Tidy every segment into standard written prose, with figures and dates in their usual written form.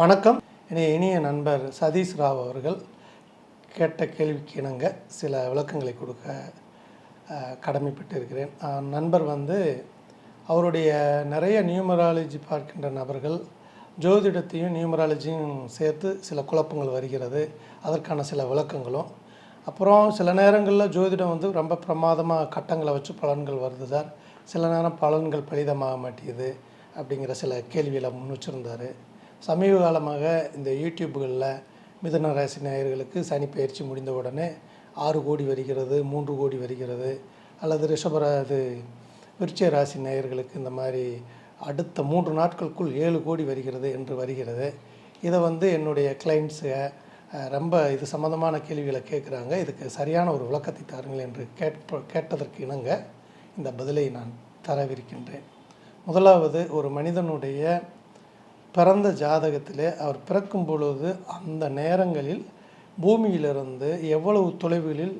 வணக்கம். இனிய நண்பர் சதீஷ் ராவ் அவர்கள் கேட்ட கேள்விக்கு இணங்க சில விளக்கங்களை கொடுக்க கடமைப்பட்டு இருக்கிறேன். நண்பர் அவருடைய நிறைய நியூமராலஜி பார்க்கின்ற நபர்கள் ஜோதிடத்தையும் நியூமராலஜியும் சேர்த்து சில குழப்பங்கள் வருகிறது. அதற்கான சில விளக்கங்களும், அப்புறம் சில நேரங்களில் ஜோதிடம் ரொம்ப பிரமாதமாக கட்டங்களை வச்சு பலன்கள் வருது சார், சில நேரம் பலன்கள் பலிதமாக மாட்டேங்குது அப்படிங்கிற சில கேள்விகளை முன் வச்சுருந்தார். சமீப காலமாக இந்த யூடியூப்புகளில் மிதுன ராசி நேயர்களுக்கு சனி பயிற்சி முடிந்த உடனே 6 கோடி வருகிறது, 3 கோடி வருகிறது, அல்லது விருச்சிக ராசி நேயர்களுக்கு இந்த மாதிரி அடுத்த 3 நாட்களுக்குள் 7 கோடி வருகிறது என்று வருகிறது. இதை என்னுடைய கிளைண்ட்ஸு ரொம்ப இது சம்மந்தமான கேள்விகளை கேட்குறாங்க. இதுக்கு சரியான ஒரு விளக்கத்தை தாருங்கள் என்று கேட்டதற்கு இணங்க இந்த பதிலை நான் தரவிருக்கின்றேன். முதலாவது, ஒரு மனிதனுடைய பிறந்த ஜாதகத்திலே அவர் பிறக்கும் பொழுது அந்த நேரங்களில் பூமியிலிருந்து எவ்வளவு தொலைவுகளில்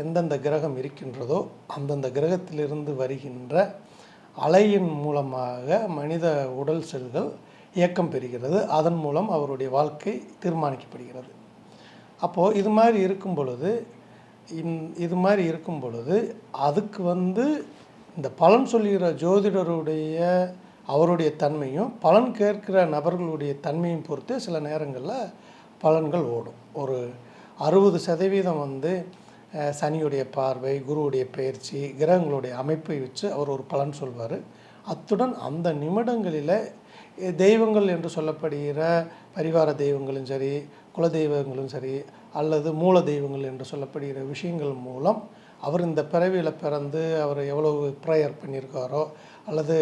எந்தெந்த கிரகம் இருக்கின்றதோ அந்தந்த கிரகத்திலிருந்து வருகின்ற அலையின் மூலமாக மனித உடல் செல்கள் இயக்கம் பெறுகிறது. அதன் மூலம் அவருடைய வாழ்க்கை தீர்மானிக்கப்படுகிறது. அப்போது இது மாதிரி இருக்கும் பொழுது அதுக்கு இந்த பலன் சொல்லுகிற ஜோதிடருடைய அவருடைய தன்மையும் பலன் கேட்கிற நபர்களுடைய தன்மையும் பொறுத்து சில நேரங்களில் பலன்கள் ஓடும். ஒரு 60% சனியுடைய பார்வை, குருவுடைய பயிற்சி, கிரகங்களுடைய அமைப்பை வச்சு அவர் ஒரு பலன் சொல்வார். அத்துடன் அந்த நிமிடங்களில் தெய்வங்கள் என்று சொல்லப்படுகிற பரிவார தெய்வங்களும் சரி, குல தெய்வங்களும் சரி, அல்லது மூல தெய்வங்கள் என்று சொல்லப்படுகிற விஷயங்கள் மூலம் அவர் இந்த பிறவியில் பிறந்து அவர் எவ்வளவு ப்ரேயர் பண்ணியிருக்காரோ அல்லது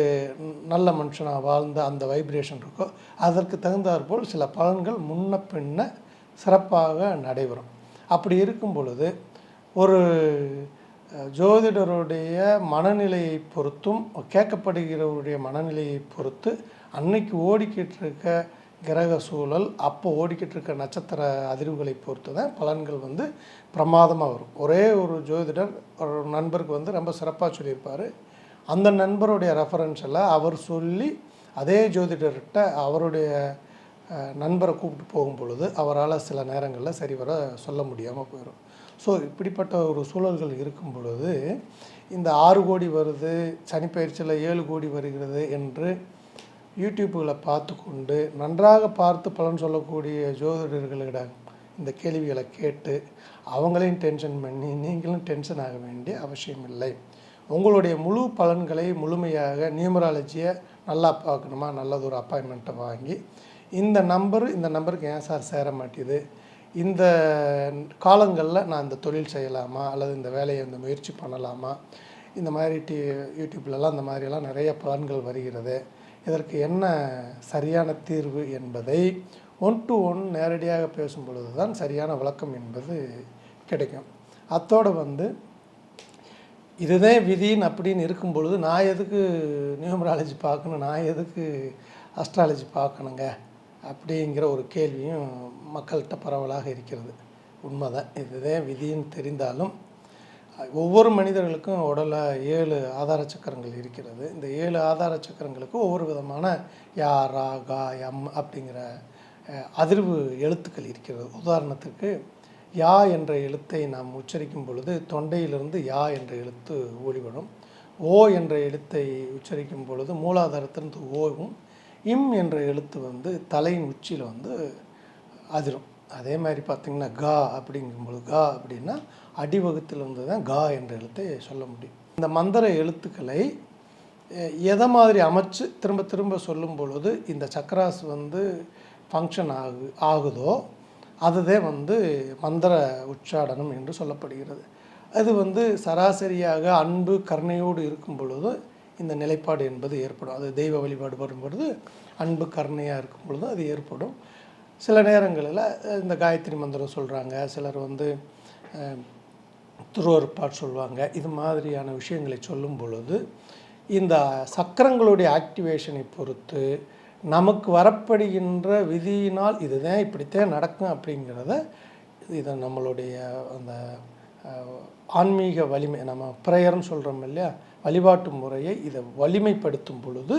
நல்ல மனுஷனாக வாழ்ந்த அந்த வைப்ரேஷன் இருக்கோ அதற்கு தகுந்தாற்போல் சில பலன்கள் முன்ன பின்ன சிறப்பாக நடைபெறும். அப்படி இருக்கும் பொழுது ஒரு ஜோதிடருடைய மனநிலையை பொறுத்தும் கேட்கப்படுகிறவருடைய மனநிலையை பொறுத்து அன்னைக்கு ஓடிக்கிட்டு இருக்க கிரக சூழல், அப்போ ஓடிக்கிட்டு இருக்க நட்சத்திர அதிர்வுகளை பொறுத்து தான் பலன்கள் பிரமாதமாக வரும். ஒரே ஒரு ஜோதிடர் ஒரு நண்பருக்கு ரொம்ப சிறப்பாக சொல்லியிருப்பார். அந்த நண்பருடைய ரெஃபரன்ஸில் அவர் சொல்லி அதே ஜோதிடர்கிட்ட அவருடைய நண்பரை கூப்பிட்டு போகும் பொழுது அவரால் சில நேரங்களில் சரிவர சொல்ல முடியாமல் போயிடும். ஸோ இப்படிப்பட்ட ஒரு சூழல்கள் இருக்கும் பொழுது இந்த 6 கோடி வருது, சனிப்பயிற்சியில் 7 கோடி வருகிறது என்று யூடியூப்புகளை பார்த்து கொண்டு நன்றாக பார்த்து பலன் சொல்லக்கூடிய ஜோதிடர்களிடம் இந்த கேள்விகளை கேட்டு அவங்களையும் டென்ஷன் பண்ணி நீங்களும் டென்ஷன் ஆக வேண்டிய அவசியம் இல்லை. உங்களுடைய முழு பலன்களை முழுமையாக நியூமராலஜியை நல்லா பார்க்கணுமா, நல்லது ஒரு அப்பாயின்மெண்ட்டை வாங்கி இந்த நம்பருக்கு ஏன் சார் சேர மாட்டேது, இந்த காலங்களில் நான் இந்த தொழில் செய்யலாமா அல்லது இந்த வேலையை முயற்சி பண்ணலாமா, இந்த மாதிரி யூடியூப்லலாம் இந்த மாதிரியெல்லாம் நிறைய பலன்கள் வருகிறது, இதற்கு என்ன சரியான தீர்வு என்பதை 1 to 1 நேரடியாக பேசும் பொழுது தான் சரியான விளக்கம் என்பது கிடைக்கும். அத்தோடு இதுதான் விதின்னு அப்படின்னு இருக்கும் பொழுது நான் எதுக்கு நியூமராலஜி பார்க்கணும், நான் எதுக்கு அஸ்ட்ராலஜி பார்க்கணுங்க அப்படிங்கிற ஒரு கேள்வியும் மக்கள்கிட்ட பரவலாக இருக்கிறது. உண்மைதான், இதுதான் விதின்னு தெரிந்தாலும் ஒவ்வொரு மனிதர்களுக்கும் உடலில் 7 ஆதார சக்கரங்கள் இருக்கிறது. இந்த 7 ஆதார சக்கரங்களுக்கு ஒவ்வொரு விதமான யா, ரா, கா, எம் அப்படிங்கிற அதிர்வு எழுத்துக்கள் இருக்கிறது. உதாரணத்துக்கு யா என்ற எழுத்தை நாம் உச்சரிக்கும் பொழுது தொண்டையிலிருந்து யா என்ற எழுத்து ஒளிபடும். ஓ என்ற எழுத்தை உச்சரிக்கும் பொழுது மூலாதாரத்திலிருந்து ஓவும், இம் என்ற எழுத்து தலையின் உச்சியில் அதிரும். அதே மாதிரி பார்த்திங்கன்னா கா அப்படிங்கும்பொழுது கா அப்படின்னா அடிவகுத்திலிருந்து தான் கா என்ற எழுத்தை சொல்ல முடியும். இந்த மந்திர எழுத்துக்களை எதை மாதிரி அமைச்சு திரும்ப திரும்ப சொல்லும் பொழுது இந்த சக்கராஸ் ஃபங்க்ஷன் ஆகுதோ அதுதான் மந்திர உச்சாடனம் என்று சொல்லப்படுகிறது. அது சராசரியாக அன்பு கருணையோடு இருக்கும் பொழுது இந்த நிலைப்பாடு என்பது ஏற்படும். அது தெய்வ வழிபாடு வரும்பொழுது அன்பு கருணையாக இருக்கும் பொழுது அது ஏற்படும். சில நேரங்களில் இந்த காயத்ரி மந்திரம் சொல்கிறாங்க, சிலர் திருவருட்பாட் சொல்லுவாங்க. இது மாதிரியான விஷயங்களை சொல்லும் பொழுது இந்த சக்கரங்களுடைய ஆக்டிவேஷனை பொறுத்து நமக்கு வரப்படுகின்ற விதியினால் இதுதான் இப்படித்தான் நடக்கும் அப்படிங்கிறத இதை நம்மளுடைய அந்த ஆன்மீக வலிமை நம்ம ப்ரேயர்னு சொல்கிறோம் இல்லையா, வழிபாட்டு முறையை இதை வலிமைப்படுத்தும் பொழுது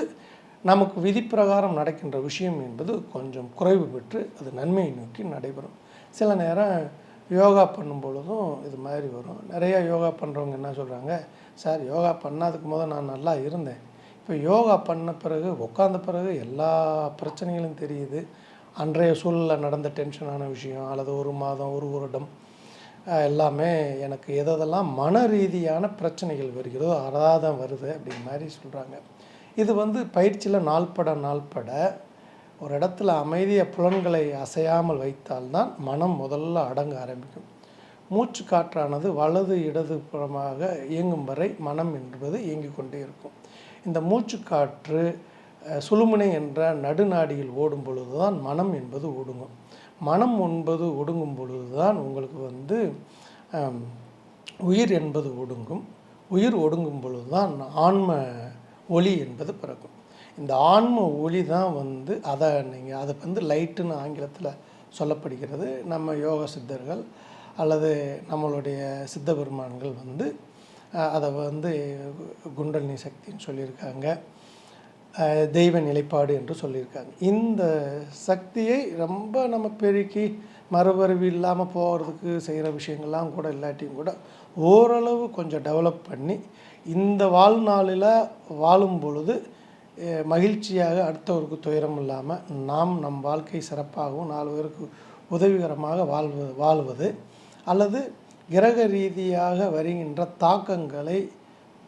நமக்கு விதிப்பிரகாரம் நடக்கின்ற விஷயம் என்பது கொஞ்சம் குறைவு பெற்று அது நன்மையை நோக்கி நடைபெறும். சில நேரம் யோகா பண்ணும் பொழுதும் இது மாதிரி வரும். நிறையா யோகா பண்ணுறவங்க என்ன சொல்கிறாங்க, சார் யோகா பண்ணாதுக்கு முதல் நான் நல்லா இருந்தேன், இப்போ யோகா பண்ண பிறகு உட்காந்த பிறகு எல்லா பிரச்சனைகளும் தெரியுது, அன்றைய சூழலில் நடந்த டென்ஷனான விஷயம் அல்லது ஒரு மாதம் ஒரு வருடம் எல்லாமே எனக்கு எதெல்லாம் மன ரீதியான பிரச்சனைகள் வருகிறதோ அதான் தான் வருது அப்படிங்கிற மாதிரி சொல்கிறாங்க. இது பயிற்சியில் நாள்பட ஒரு இடத்துல அமைதியை புலன்களை அசையாமல் வைத்தால்தான் மனம் முதல்ல அடங்க ஆரம்பிக்கும். மூச்சு காற்றானது வலது இடது புறமாக இயங்கும் வரை மனம் என்பது இயங்கிக் கொண்டே இருக்கும். இந்த மூச்சு காற்று சுழுமுனை என்ற நடுநாடியில் ஓடும் பொழுது தான் மனம் என்பது ஒடுங்கும். மனம் என்பது ஒடுங்கும் பொழுது தான் உங்களுக்கு உயிர் என்பது ஒடுங்கும். உயிர் ஒடுங்கும் பொழுது தான் ஆன்ம ஒளி என்பது பிறக்கும். இந்த ஆன்ம ஒளி தான் அதை லைட்டுன்னு ஆங்கிலத்தில் சொல்லப்படுகிறது. நம்ம யோக சித்தர்கள் அல்லது நம்மளுடைய சித்த பெருமான்கள் அதை குண்டலினி சக்தின்னு சொல்லியிருக்காங்க, தெய்வ நிலைப்பாடு என்று சொல்லியிருக்காங்க. இந்த சக்தியை ரொம்ப நம்ம பெருக்கி மறுபறிவு இல்லாமல் போகிறதுக்கு செய்கிற விஷயங்கள்லாம் கூட இல்லாட்டியும் கூட ஓரளவு கொஞ்சம் டெவலப் பண்ணி இந்த வாழ்நாளில் வாழும் பொழுது மகிழ்ச்சியாக அடுத்தவருக்கு துயரம் இல்லாமல் நாம் நம் வாழ்க்கை சிறப்பாகவும் 4 பேருக்கு உதவிகரமாக வாழ்வது அல்லது கிரக ரீதியாக வருகின்ற தாக்கங்களை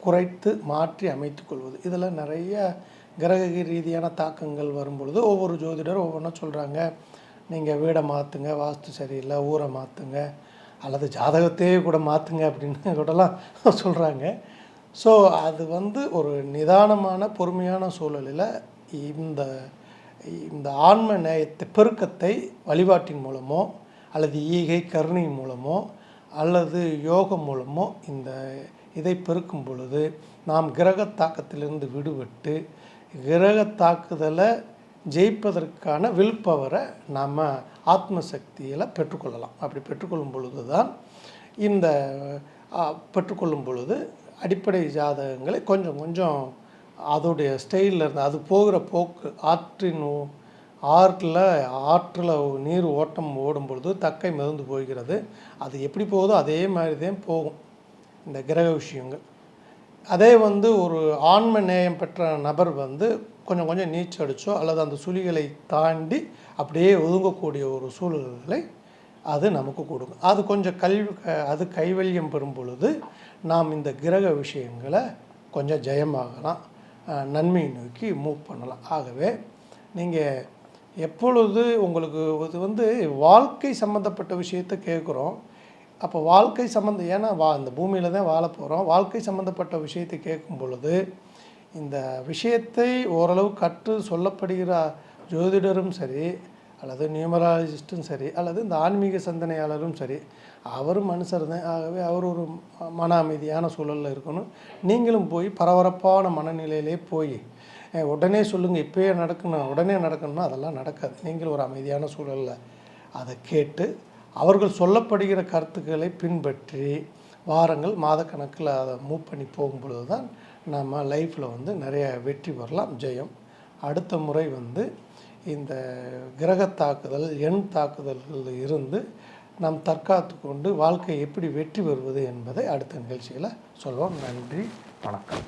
குறைத்து மாற்றி அமைத்து கொள்வது. இதில் நிறைய கிரக ரீதியான தாக்கங்கள் வரும்பொழுது ஒவ்வொரு ஜோதிடரும் ஒவ்வொன்றும் சொல்கிறாங்க. நீங்கள் வீடை மாற்றுங்க, வாஸ்து சரியில்லை, ஊரை மாற்றுங்க, அல்லது ஜாதகத்தையே கூட மாற்றுங்க அப்படின்னு கூடலாம் சொல்கிறாங்க. ஸோ அது ஒரு நிதானமான பொறுமையான சூழலில் இந்த ஆன்ம நேயத்தை பெருக்கத்தை வழிபாட்டின் மூலமோ அல்லது ஈகை கருணை மூலமோ அல்லது யோகம் மூலமோ இதை பெருக்கும் பொழுது நாம் கிரக தாக்கத்திலிருந்து விடுபட்டு கிரக தாக்குதலை ஜெயிப்பதற்கான வில் பவரை நாம் ஆத்ம சக்தியில் பெற்றுக்கொள்ளலாம். அப்படி பெற்றுக்கொள்ளும் பொழுது தான் பெற்றுக்கொள்ளும் பொழுது அடிப்படை ஜாதகங்களை கொஞ்சம் கொஞ்சம் அதோடைய ஸ்டைலில் இருந்து அது போகிற போக்கு ஆற்றில் நீர் ஓட்டம் ஓடும் பொழுது தக்கை மிதந்து போகிறது. அது எப்படி போகுதோ அதே மாதிரி தான் போகும் இந்த கிரக விஷயங்கள். அதே ஒரு ஆன்ம நேயம் பெற்ற நபர் கொஞ்சம் கொஞ்சம் நீச்சல் அடித்தோ அல்லது அந்த சுழிகளை தாண்டி அப்படியே ஒதுங்கக்கூடிய ஒரு சூழல்களை அது நமக்கு கொடுக்கும். அது கொஞ்சம் கைவல்யம் பெறும் பொழுது நாம் இந்த கிரக விஷயங்களை கொஞ்சம் ஜெயமாகலாம், நன்மையை நோக்கி மூவ் பண்ணலாம். ஆகவே நீங்கள் எப்பொழுது உங்களுக்கு இது வாழ்க்கை சம்மந்தப்பட்ட விஷயத்தை கேட்குறோம், அப்போ வாழ்க்கை சம்மந்தம் ஏன்னா இந்த பூமியில் தான் வாழ போகிறோம். வாழ்க்கை சம்மந்தப்பட்ட விஷயத்தை கேட்கும் பொழுது இந்த விஷயத்தை ஓரளவு கற்று சொல்லப்படுகிற ஜோதிடரும் சரி அல்லது நியூமராலஜிஸ்ட்டும் சரி அல்லது இந்த ஆன்மீக சிந்தனையாளரும் சரி, அவரும் மனுஷர் தான். ஆகவே அவர் ஒரு மன அமைதியான சூழலில் இருக்கணும். நீங்களும் போய் பரபரப்பான மனநிலையிலே போய் உடனே சொல்லுங்கள் இப்போயே உடனே நடக்கணும்னா அதெல்லாம் நடக்காது. நீங்கள் ஒரு அமைதியான சூழலில் அதை கேட்டு அவர்கள் சொல்லப்படுகிற கருத்துக்களை பின்பற்றி வாரங்கள் மாதக்கணக்கில் அதை மூவ் பண்ணி போகும்பொழுது தான் நம்ம லைஃப்பில் நிறைய வெற்றி பெறலாம், ஜெயம். அடுத்த முறை இந்த கிரக தாக்குதல் தாக்குதல்களில் இருந்து நாம் தற்காத்து கொண்டு வாழ்க்கை எப்படி வெற்றி பெறுவது என்பதை அடுத்த நிகழ்ச்சியில் சொல்வோம். நன்றி, வணக்கம்.